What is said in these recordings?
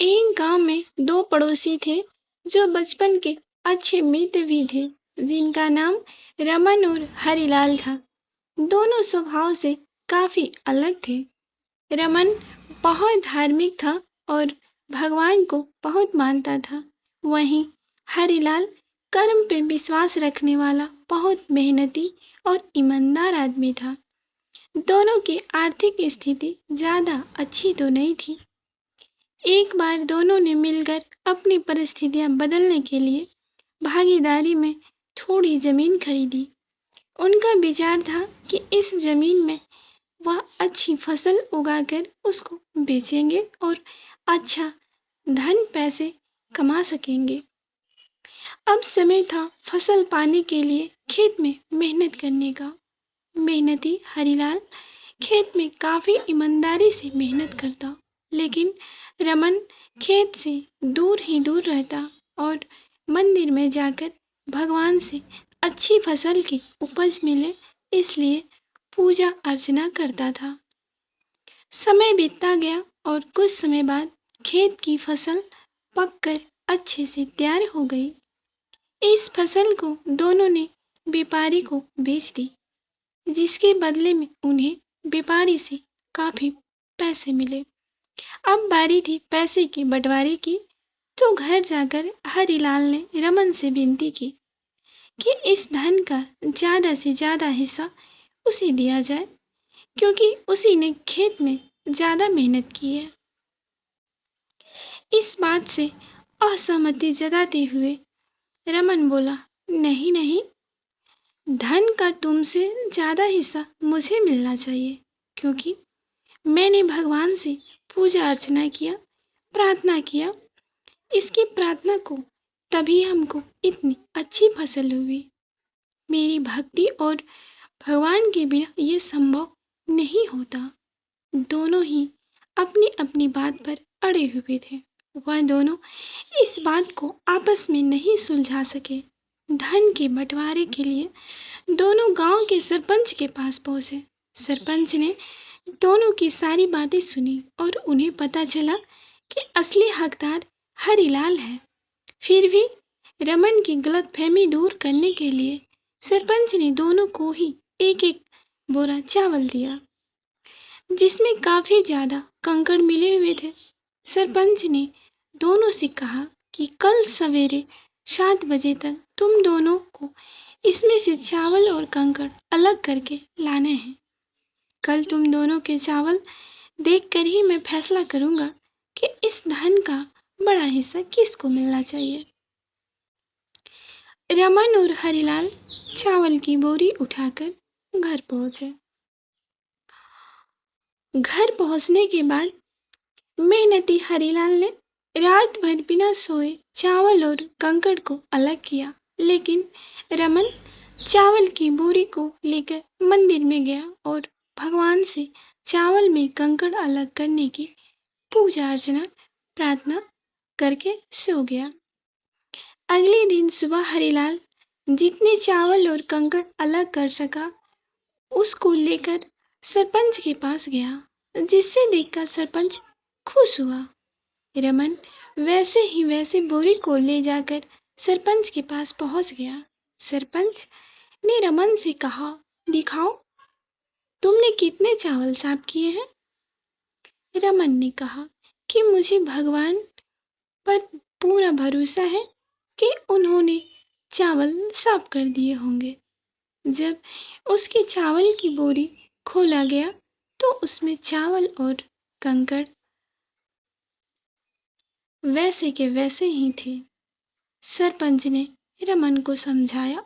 एक गांव में दो पड़ोसी थे जो बचपन के अच्छे मित्र भी थे, जिनका नाम रमन और हरिलाल था। दोनों स्वभाव से काफी अलग थे। रमन बहुत धार्मिक था और भगवान को बहुत मानता था। वहीं हरिलाल कर्म पे विश्वास रखने वाला बहुत मेहनती और ईमानदार आदमी था। दोनों की आर्थिक स्थिति ज्यादा अच्छी तो नहीं थी। एक बार दोनों ने मिलकर अपनी परिस्थितियां बदलने के लिए भागीदारी में थोड़ी जमीन खरीदी। उनका विचार था कि इस जमीन में वह अच्छी फसल उगाकर उसको बेचेंगे और अच्छा धन पैसे कमा सकेंगे। अब समय था फसल पाने के लिए खेत में मेहनत करने का। मेहनती हरिलाल खेत में काफी ईमानदारी से मेहनत करता, लेकिन रमन खेत से दूर ही दूर रहता और मंदिर में जाकर भगवान से अच्छी फसल की उपज मिले इसलिए पूजा अर्चना करता था। समय बीतता गया और कुछ समय बाद खेत की फसल पककर अच्छे से तैयार हो गई। इस फसल को दोनों ने व्यापारी को बेच दी, जिसके बदले में उन्हें व्यापारी से काफी पैसे मिले। अब बारी थी पैसे की बंटवारे की, तो घर जाकर हरिलाल ने रमन से विनती की कि इस धन का ज्यादा से ज्यादा हिस्सा उसे दिया जाए, क्योंकि उसी ने खेत में ज्यादा मेहनत की है। इस बात से असहमति जताते हुए रमन बोला, नहीं नहीं, धन का तुमसे ज्यादा हिस्सा मुझे मिलना चाहिए, क्योंकि मैंने भगवान से पूजा अर्चना किया, प्रार्थना किया। इसकी प्रार्थना को तभी हमको इतनी अच्छी फसल हुई। मेरी भक्ति और भगवान के बिना ये संभव नहीं होता। दोनों ही अपनी अपनी बात पर अड़े हुए थे। वह दोनों इस बात को आपस में नहीं सुलझा सके। धन के बंटवारे के लिए दोनों गांव के सरपंच के पास पहुंचे। सरपंच ने दोनों की सारी बातें सुनी और उन्हें पता चला कि असली हकदार हरिलाल है। फिर भी रमन की गलतफहमी दूर करने के लिए सरपंच ने दोनों को ही एक एक बोरा चावल दिया, जिसमें काफी ज्यादा कंकड़ मिले हुए थे। सरपंच ने दोनों से कहा कि कल सवेरे 7 बजे तक तुम दोनों को इसमें से चावल और कंकड़ अलग करके लाने हैं। कल तुम दोनों के चावल देखकर ही मैं फैसला करूंगा कि इस धन का बड़ा हिस्सा किसको मिलना चाहिए। रमन और हरिलाल चावल की बोरी उठाकर घर पहुंचे। घर पहुंचने के बाद मेहनती हरिलाल ने रात भर बिना सोए चावल और कंकड़ को अलग किया, लेकिन रमन चावल की बोरी को लेकर मंदिर में गया और भगवान से चावल में कंकड़ अलग करने की पूजा अर्चना प्रार्थना करके सो गया। अगले दिन सुबह हरिलाल जितने चावल और कंकड़ अलग कर सका उसको लेकर सरपंच के पास गया, जिससे देखकर सरपंच खुश हुआ। रमन वैसे ही वैसे बोरी को ले जाकर सरपंच के पास पहुंच गया। सरपंच ने रमन से कहा, दिखाओ तुमने कितने चावल साफ किए हैं। रमन ने कहा कि मुझे भगवान पर पूरा भरोसा है कि उन्होंने चावल साफ कर दिए होंगे। जब उसके चावल की बोरी खोला गया तो उसमें चावल और कंकड़ वैसे के वैसे ही थे। सरपंच ने रमन को समझाया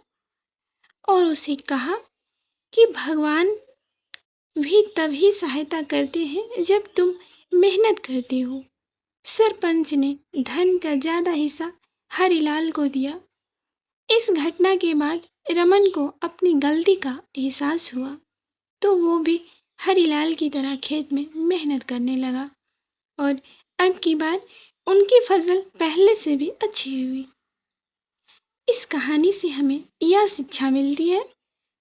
और उसे कहा कि भगवान भी तभी सहायता करते हैं जब तुम मेहनत करते हो। सरपंच ने धन का ज्यादा हिस्सा हरिलाल को दिया। इस घटना के बाद रमन को अपनी गलती का एहसास हुआ, तो वो भी हरिलाल की तरह खेत में मेहनत करने लगा और अब की बार उनकी फसल पहले से भी अच्छी हुई। इस कहानी से हमें यह शिक्षा मिलती है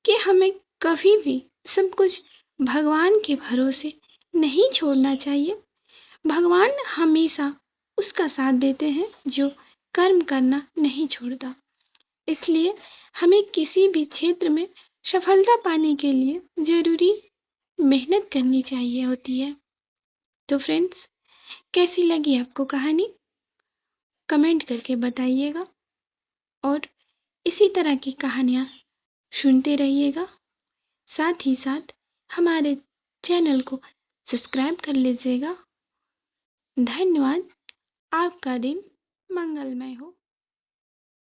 कि हमें कभी भी सब कुछ भगवान के भरोसे नहीं छोड़ना चाहिए। भगवान हमेशा उसका साथ देते हैं जो कर्म करना नहीं छोड़ता। इसलिए हमें किसी भी क्षेत्र में सफलता पाने के लिए जरूरी मेहनत करनी चाहिए होती है। तो फ्रेंड्स, कैसी लगी आपको कहानी? कमेंट करके बताइएगा और इसी तरह की कहानियाँ सुनते रहिएगा। साथ ही साथ हमारे चैनल को सब्सक्राइब कर लीजिएगा। धन्यवाद। आपका दिन मंगलमय हो।